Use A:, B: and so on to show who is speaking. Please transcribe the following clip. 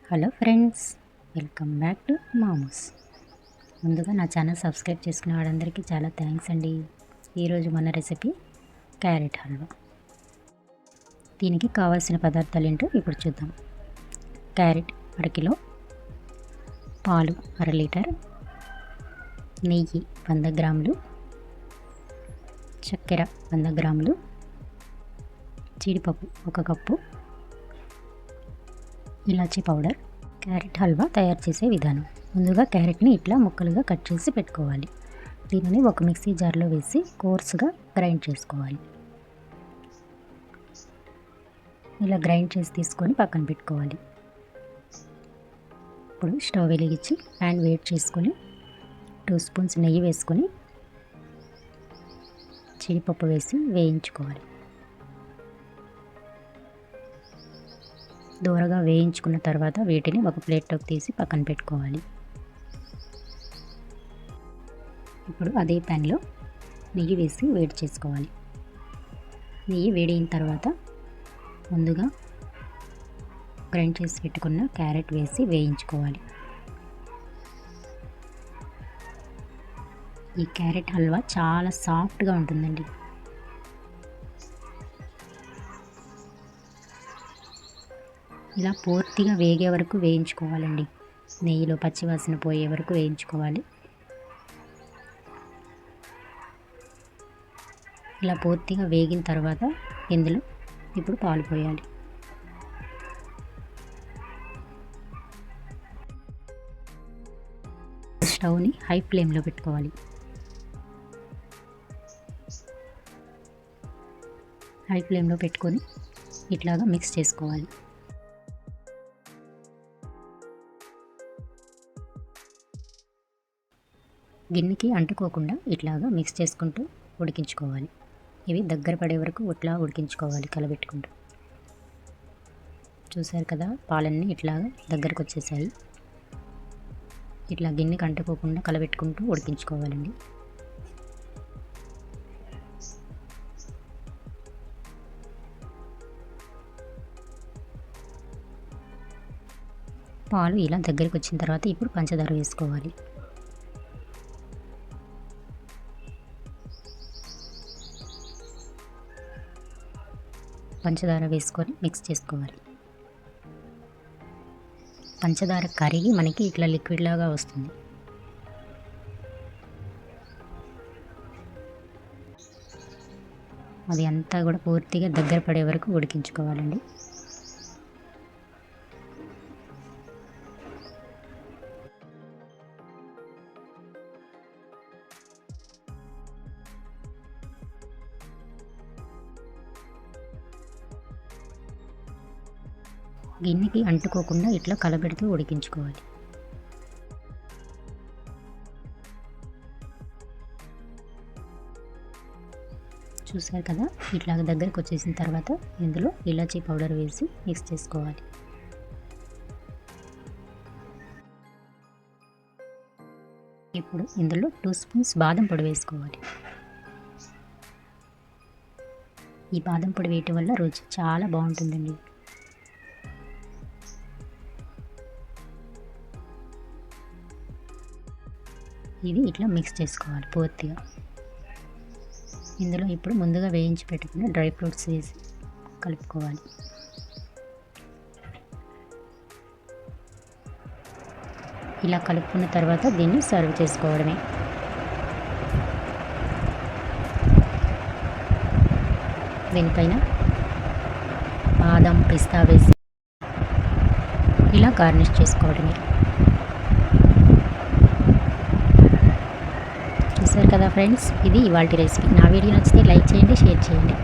A: Hello friends, welcome back to Mamoos. ముందుగా నా channel subscribe చేసుకునే వాళ్ళందరికీ చాలా థ్యాంక్స్ అండి. ఈరోజు మన రెసిపీ క్యారెట్ హల్వా. దీనికి కావాల్సిన పదార్థాలు ఏంటో ఇప్పుడు చూద్దాం. క్యారెట్ అరకిలో, పాలు 1/2 లీటర్, నెయ్యి 100 గ్రాములు, చక్కెర 100 గ్రాములు, జీడిపప్పు 1 కప్పు, ఇలాచీ పౌడర్. క్యారెట్ హల్వా తయారు చేసే విధానం: ముందుగా క్యారెట్ని ఇట్లా ముక్కలుగా కట్ చేసి పెట్టుకోవాలి. దీనిని ఒక మిక్సీ జార్లో వేసి కోర్సుగా గ్రైండ్ చేసుకోవాలి. ఇలా గ్రైండ్ చేసి తీసుకొని పక్కన పెట్టుకోవాలి. ఇప్పుడు స్టవ్ వెలిగించి ప్యాన్ వేడి చేసుకొని 2 స్పూన్స్ నెయ్యి వేసుకొని జీడిపప్పు వేసి వేయించుకోవాలి. దూరగా వేయించుకున్న తర్వాత వీటిని ఒక ప్లేట్లోకి తీసి పక్కన పెట్టుకోవాలి. ఇప్పుడు అదే ప్యాన్లో నెయ్యి వేసి వేడి చేసుకోవాలి. నెయ్యి వేడైన తర్వాత ముందుగా గ్రైండ్ చేసి పెట్టుకున్న క్యారెట్ వేసి వేయించుకోవాలి. ఈ క్యారెట్ హల్వా చాలా సాఫ్ట్గా ఉంటుందండి. ఇలా పూర్తిగా వేగే వరకు వేయించుకోవాలండి. నెయ్యిలో పచ్చివాసన పోయే వరకు వేయించుకోవాలి. ఇలా పూర్తిగా వేగిన తర్వాత ఇందులో ఇప్పుడు పాలు పోయాలి. స్టవ్ని హై ఫ్లేమ్లో పెట్టుకోవాలి. హై ఫ్లేమ్లో పెట్టుకొని ఇట్లాగా మిక్స్ చేసుకోవాలి. గిన్నెకి అంటుకోకుండా ఇట్లాగా మిక్స్ చేసుకుంటూ ఉడికించుకోవాలి. ఇవి దగ్గర పడే వరకు ఇట్లా ఉడికించుకోవాలి కలబెట్టుకుంటూ. చూసారు కదా, పాలన్నీ ఇట్లాగా దగ్గరకు వచ్చేసాయి. ఇట్లా గిన్నెకి అంటుకోకుండా కలబెట్టుకుంటూ ఉడికించుకోవాలండి. పాలు ఇలా దగ్గరికి వచ్చిన తర్వాత ఇప్పుడు పంచదార వేసుకోవాలి. పంచదార వేసుకొని మిక్స్ చేసుకోవాలి. పంచదార కరిగి మనకి ఇట్లా లిక్విడ్ లాగా వస్తుంది. అది అంతా కూడా పూర్తిగా దగ్గర పడే వరకు ఉడికించుకోవాలండి. గిన్నెకి అంటుకోకుండా ఇట్లా కలబెడుతూ ఉడికించుకోవాలి. చూసారు కదా, ఇట్లా దగ్గరకు వచ్చేసిన తర్వాత ఇందులో ఇలాచీ పౌడర్ వేసి మిక్స్ చేసుకోవాలి. ఇప్పుడు ఇందులో 2 స్పూన్స్ బాదం పొడి వేసుకోవాలి. ఈ బాదం పొడి వేయటం వల్ల రుచి చాలా బాగుంటుందండి. ఇది ఇట్లా మిక్స్ చేసుకోవాలి పూర్తిగా. ఇందులో ఇప్పుడు ముందుగా వేయించి పెట్టుకున్న డ్రై ఫ్రూట్స్ వేసి కలుపుకోవాలి. ఇలా కలుపుకున్న తర్వాత దీన్ని సర్వ్ చేసుకోవడమే. దీనిపైన బాదం, పిస్తా వేసి ఇలా గార్నిష్ చేసుకోవడమే. చూసారు కదా ఫ్రెండ్స్, ఇది ఇవాల్టి రెసిపీ. నా వీడియో నచ్చితే లైక్ చేయండి, షేర్ చేయండి.